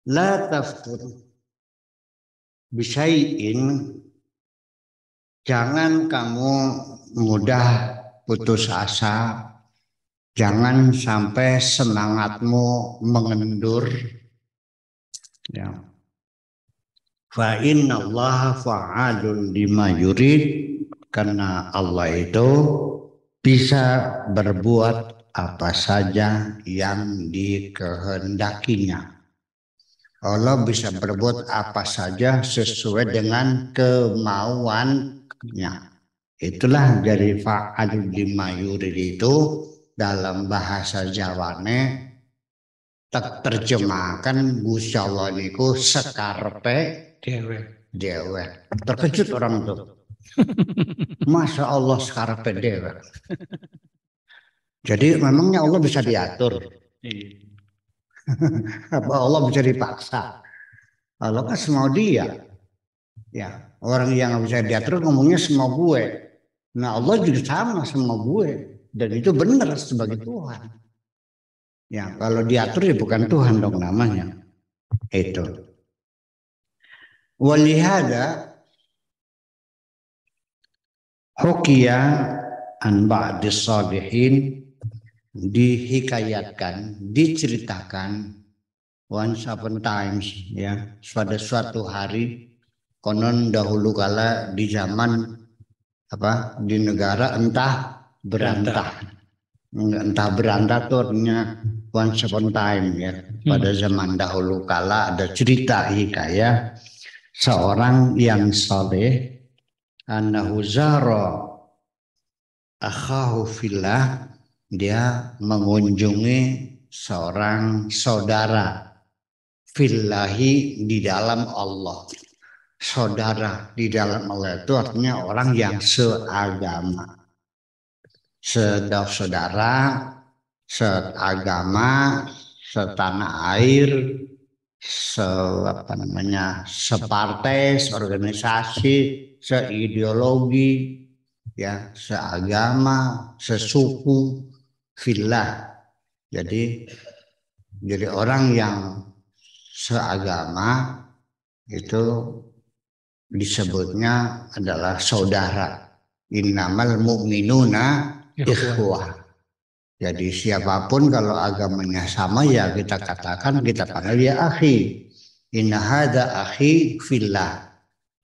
La taftur bisyai'in, jangan kamu mudah putus asa, jangan sampai semangatmu mengendur. Ya. Fa inna Allah fa'alun lima yurid, karena Allah itu bisa berbuat apa saja yang dikehendakinya. Allah bisa berbuat apa saja sesuai dengan kemauannya. Itulah dari fa'alun lima yurid itu dalam bahasa Jawane terjemahkan Gusti Allah niku sekarpe dewe. Terkejut orang tuh. Masya Allah sekarpe dewe. Jadi memangnya Allah bisa diatur? Apa Allah bisa dipaksa? Allah kan semau dia. Ya, orang yang nggak bisa diatur ngomongnya semau gue. Nah Allah juga sama sama gue. Dan itu benar sebagai Tuhan. Ya, kalau diatur ya bukan Tuhan dong namanya. Itu. Walihada hukiya an ba'dis salihin, dihikayatkan, diceritakan once upon times, ya, pada suatu hari, konon dahulu kala di zaman di negara entah berantah, entah berantah tuh artinya once upon time, ya, pada zaman dahulu kala ada cerita hikayat seorang yang saleh, annahu zara akhahu fillah, dia mengunjungi seorang saudara fillahi, di dalam Allah. Saudara di dalam Allah itu artinya orang yang seagama, saudara, seagama, setanah air, separtai, seorganisasi, seideologi, ya, seagama, sesuku, fillah. Jadi orang yang seagama itu disebutnya adalah saudara. Innamal mu'minuna ikhwah. Jadi siapapun kalau agamanya sama ya kita katakan, kita panggil ya akhi. Inna hadza akhi fillah.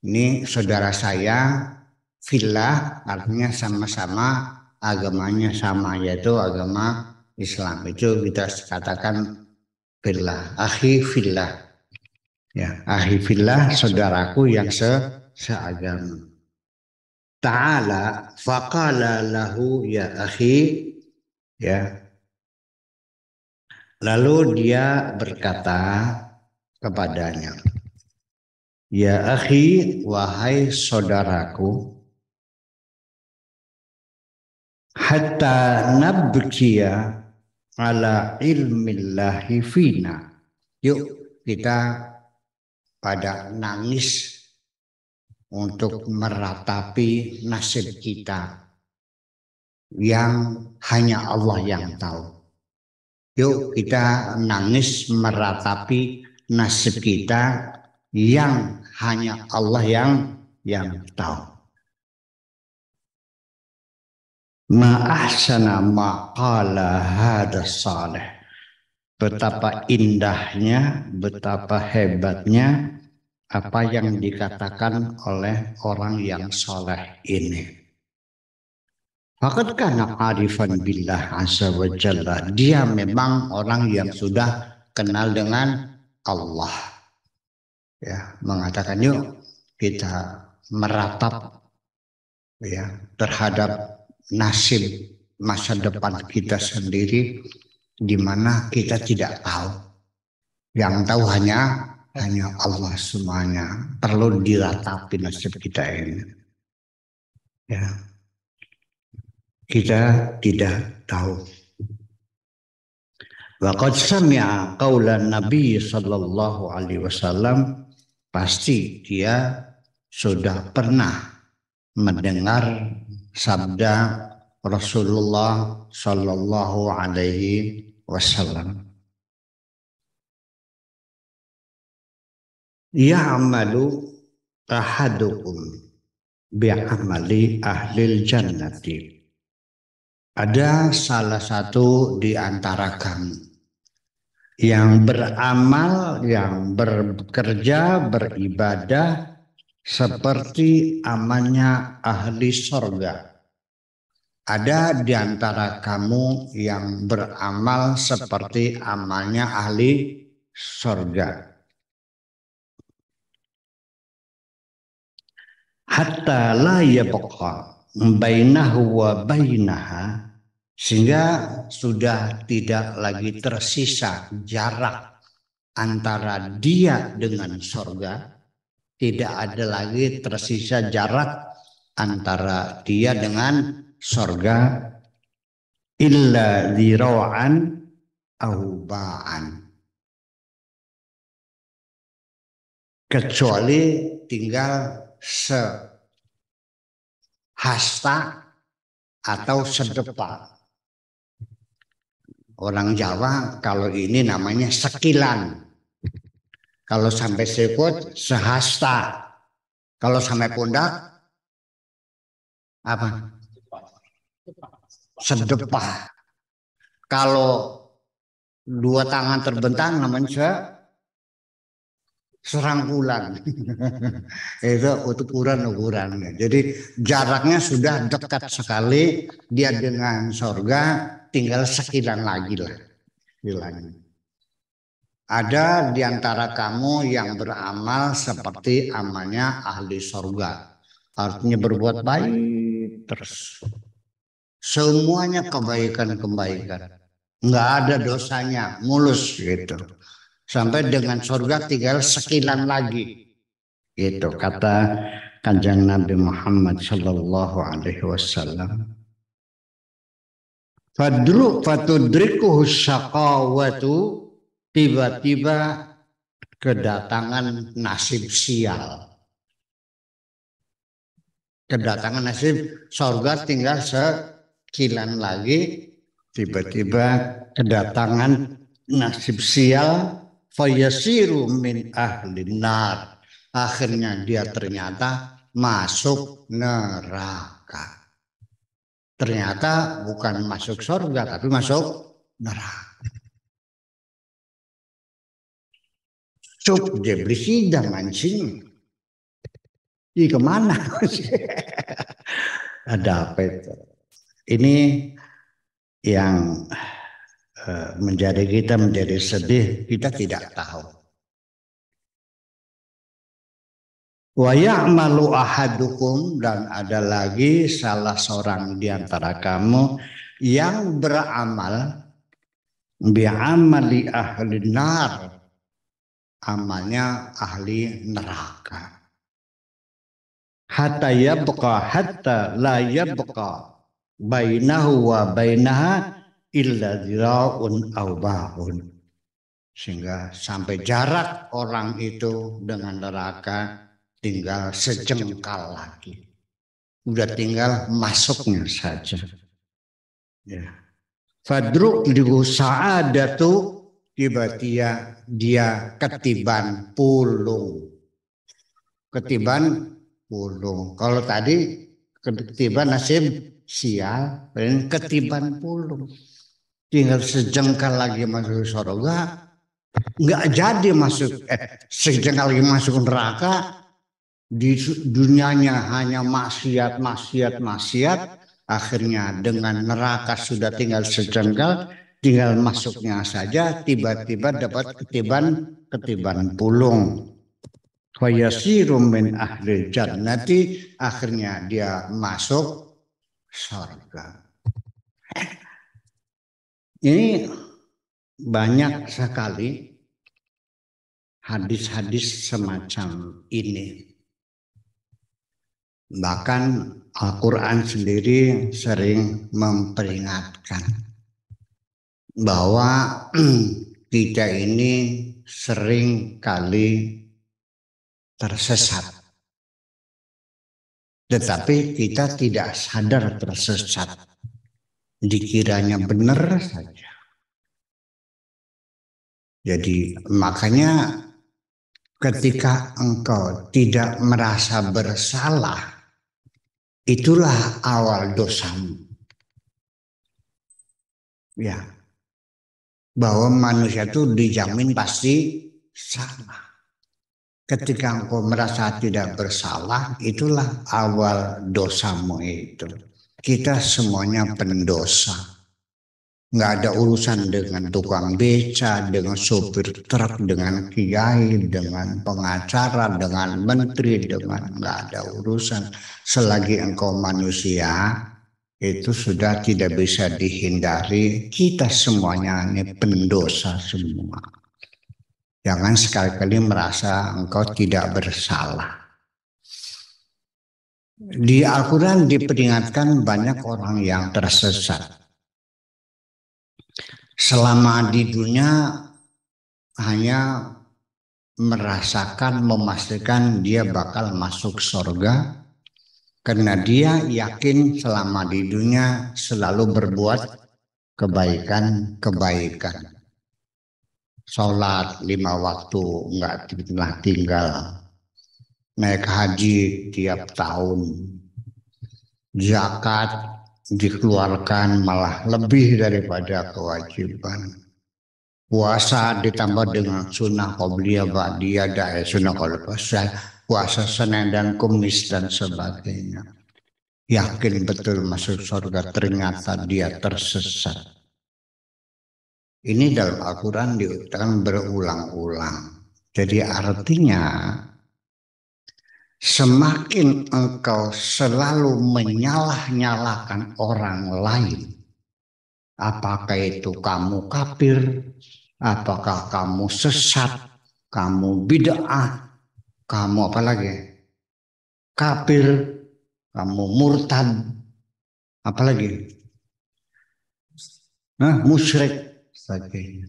Ini saudara saya fillah, artinya sama-sama agamanya sama, yaitu agama Islam. Itu kita katakan fillah, akhi fillah. Ya, akhi fillah, saudaraku yang seagama. Ta'ala faqala lahu ya akhi, ya. Lalu dia berkata kepadanya, ya akhi, wahai saudaraku, hatta nabkiya ala ilmillahi fina. Yuk kita pada nangis untuk meratapi nasib kita yang hanya Allah yang tahu. Yuk kita nangis meratapi nasib kita yang hanya Allah yang tahu. Ma ahsana ma qala hada salih. Betapa indahnya, betapa hebatnya apa yang dikatakan oleh orang yang soleh ini. Fakat kana arifan billah azza wa jalla. Dia memang orang yang sudah kenal dengan Allah. Ya, mengatakan yuk kita meratap, ya, terhadap nasib masa depan kita sendiri, di mana kita tidak tahu. Yang tahu hanya Allah semuanya. Perlu diratapi nasib kita ini. Ya. Kita tidak tahu. Waqad sami'a qaulan Nabi sallallahu alaihi wasallam, pasti dia sudah pernah mendengar sabda Rasulullah sallallahu alaihi wasallam. ya'malu ahadukum bi'amali ahlil jannati. Ada salah satu di antara kamu yang beramal, yang bekerja, beribadah seperti amalnya ahli sorga. Ada di antara kamu yang beramal seperti amalnya ahli sorga. Hatta la yabqa bainahu wa bainaha, sehingga sudah tidak lagi tersisa jarak antara dia dengan sorga, tidak ada lagi tersisa jarak antara dia dengan sorga, illa dzira'an au ba'an, kecuali tinggal sehasta atau sedepa. Orang Jawa kalau ini namanya sekilan. Kalau sampai sikut sehasta. Kalau sampai pundak apa? Sedepah. Kalau dua tangan terbentang namanya serangkulan. Itu ukuran. Jadi jaraknya sudah dekat sekali, dia dengan sorga tinggal sekilan lagi lah. Ada di antara kamu yang beramal seperti amalnya ahli sorga. Artinya berbuat baik terus. Semuanya kebaikan-kebaikan. Nggak ada dosanya, mulus gitu. Sampai dengan surga tinggal sekilan lagi. Itu kata Kanjeng Nabi Muhammad sallallahu alaihi wasallam. Fatudrikuhu syaqawatu, tiba-tiba kedatangan nasib sial. Kedatangan nasib surga tinggal sekilan lagi, tiba-tiba kedatangan nasib sial, fayasiru min ahli nar, akhirnya dia ternyata masuk neraka. Ternyata bukan masuk surga tapi masuk neraka. Cuk debrisi dan mancing. Ih kemana? Ada apa itu? Ini yang menjadi kita menjadi sedih, kita tidak tahu. Wa ya'malu ahadukum, dan ada lagi salah seorang di antara kamu yang beramal bi'amali ahli nar, amalnya ahli neraka. Hatta la yabqa bainahu wa bainaha illa dzira'un aw ba'un, sehingga sampai jarak orang itu dengan neraka tinggal sejengkal lagi, udah tinggal masuknya saja. Ya. Fadruk lihu sa'adatu, tiba-tiba dia ketiban pulung. Ketiban pulung. Kalau tadi ketiban nasib sial, ketiban pulung. Tinggal sejengkal lagi masuk surga, nggak jadi masuk sejengkal lagi masuk neraka. Di dunianya hanya maksiat, akhirnya dengan neraka sudah tinggal sejengkal, tinggal masuknya saja, tiba-tiba dapat ketiban pulung. Fayasiru min ahli jannati, akhirnya dia masuk surga. Ini banyak sekali hadis-hadis semacam ini. Bahkan Al-Quran sendiri sering memperingatkan bahwa kita ini sering kali tersesat. Tetapi kita tidak sadar tersesat. Dikiranya benar saja. Jadi makanya ketika engkau tidak merasa bersalah, itulah awal dosamu. Ya, bahwa manusia itu dijamin pasti salah. Ketika engkau merasa tidak bersalah, itulah awal dosamu itu. Kita semuanya pendosa. Nggak ada urusan dengan tukang beca, dengan sopir truk, dengan kiai, dengan pengacara, dengan menteri, nggak ada urusan. Selagi engkau manusia, itu sudah tidak bisa dihindari. Kita semuanya ini pendosa semua. Jangan sekali-kali merasa engkau tidak bersalah. Di Al-Quran diperingatkan banyak orang yang tersesat. Selama di dunia hanya merasakan, memastikan dia bakal masuk surga karena dia yakin selama di dunia selalu berbuat kebaikan. Sholat 5 waktu nggak pernah tinggal, naik haji tiap tahun, zakat dikeluarkan malah lebih daripada kewajiban. Puasa ditambah dengan sunnah qabliyah ba'diyah, sunnah qabliyah, puasa Senin dan Kamis dan sebagainya. Yakin betul masuk surga, ternyata dia tersesat. Ini dalam Al-Quran diucapkan berulang-ulang. Jadi artinya semakin engkau selalu menyalah-nyalahkan orang lain, apakah itu kamu kafir, apakah kamu sesat, kamu bid'ah, kamu apa lagi? Kafir, kamu murtad, apalagi? Musyrik, sebagainya.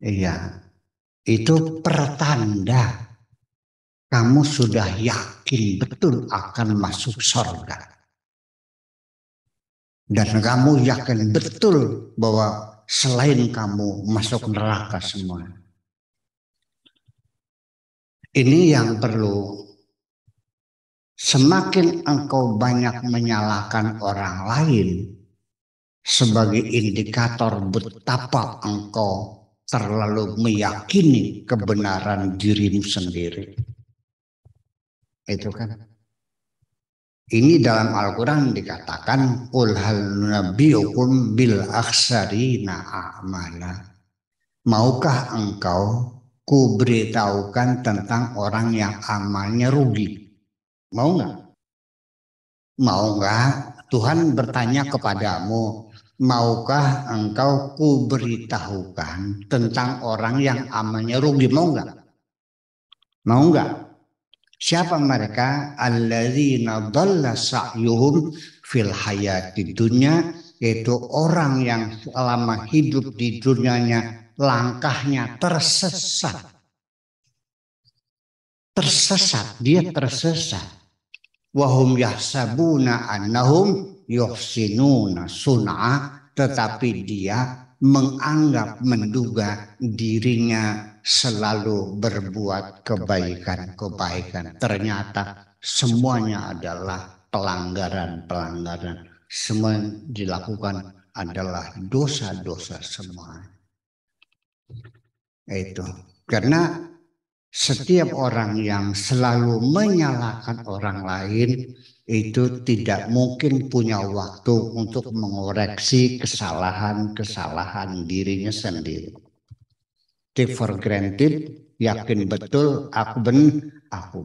Iya, itu pertanda kamu sudah yakin betul akan masuk surga. Dan kamu yakin betul bahwa selain kamu masuk neraka semua. Ini yang perlu. Semakin engkau banyak menyalahkan orang lain sebagai indikator betapa engkau terlalu meyakini kebenaran dirimu sendiri. Itu kan. Ini dalam Al-Quran dikatakan qul hal nunabbiukum bil akhsarina a'mala. Maukah engkau kuberitahukan tentang orang yang amalnya rugi? Mau nggak? Mau nggak? Tuhan bertanya kepadamu, maukah engkau kuberitahukan tentang orang yang amalnya rugi? Mau nggak? Mau nggak? Siapa mereka? Alladzina dhalla sa'yuhum fil hayati dunya, yaitu orang yang selama hidup di dunianya langkahnya tersesat. Dia tersesat. Wahum yahsabuna annahum yuhsinuna sun'a, tetapi dia menganggap, menduga dirinya selalu berbuat kebaikan. Ternyata semuanya adalah pelanggaran. Semua yang dilakukan adalah dosa-dosa semua. Itu karena setiap orang yang selalu menyalahkan orang lain itu tidak mungkin punya waktu untuk mengoreksi kesalahan dirinya sendiri. Take for granted, yakin betul aku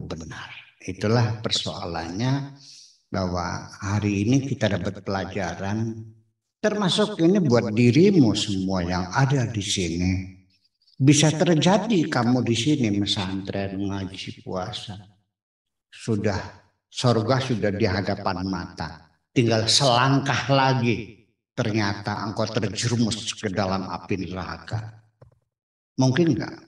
benar. Itulah persoalannya, bahwa hari ini kita dapat pelajaran, termasuk ini buat dirimu semua yang ada di sini. Bisa terjadi kamu di sini pesantren, ngaji, puasa, surga sudah di hadapan mata, tinggal selangkah lagi ternyata engkau terjerumus ke dalam api neraka. Mungkin enggak?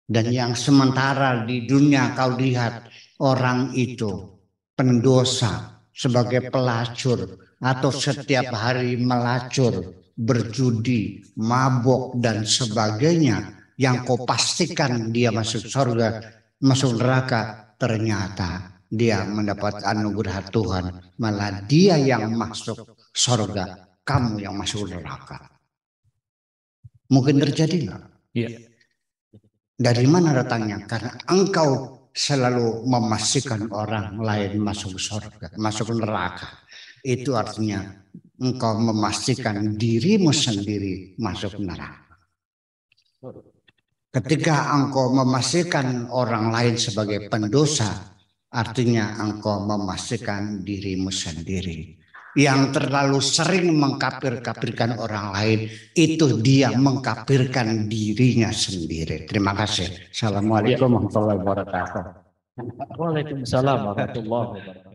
Dan yang sementara di dunia kau lihat orang itu pendosa, sebagai pelacur, atau setiap hari melacur, berjudi, mabok dan sebagainya, yang kau pastikan dia masuk surga, masuk neraka, ternyata dia mendapat anugerah Tuhan, malah dia yang masuk surga, kamu yang masuk neraka. Mungkin terjadi nggak? Iya. Dari mana datangnya? Karena engkau selalu memastikan orang lain masuk surga, masuk neraka. Itu artinya engkau memastikan dirimu sendiri masuk neraka. Ketika engkau memastikan orang lain sebagai pendosa, artinya engkau memastikan dirimu sendiri. Yang terlalu sering mengkafir-kafirkan orang lain, itu dia mengkafirkan dirinya sendiri. Terima kasih. Assalamualaikum warahmatullahi wabarakatuh. Waalaikumsalam warahmatullahi wabarakatuh.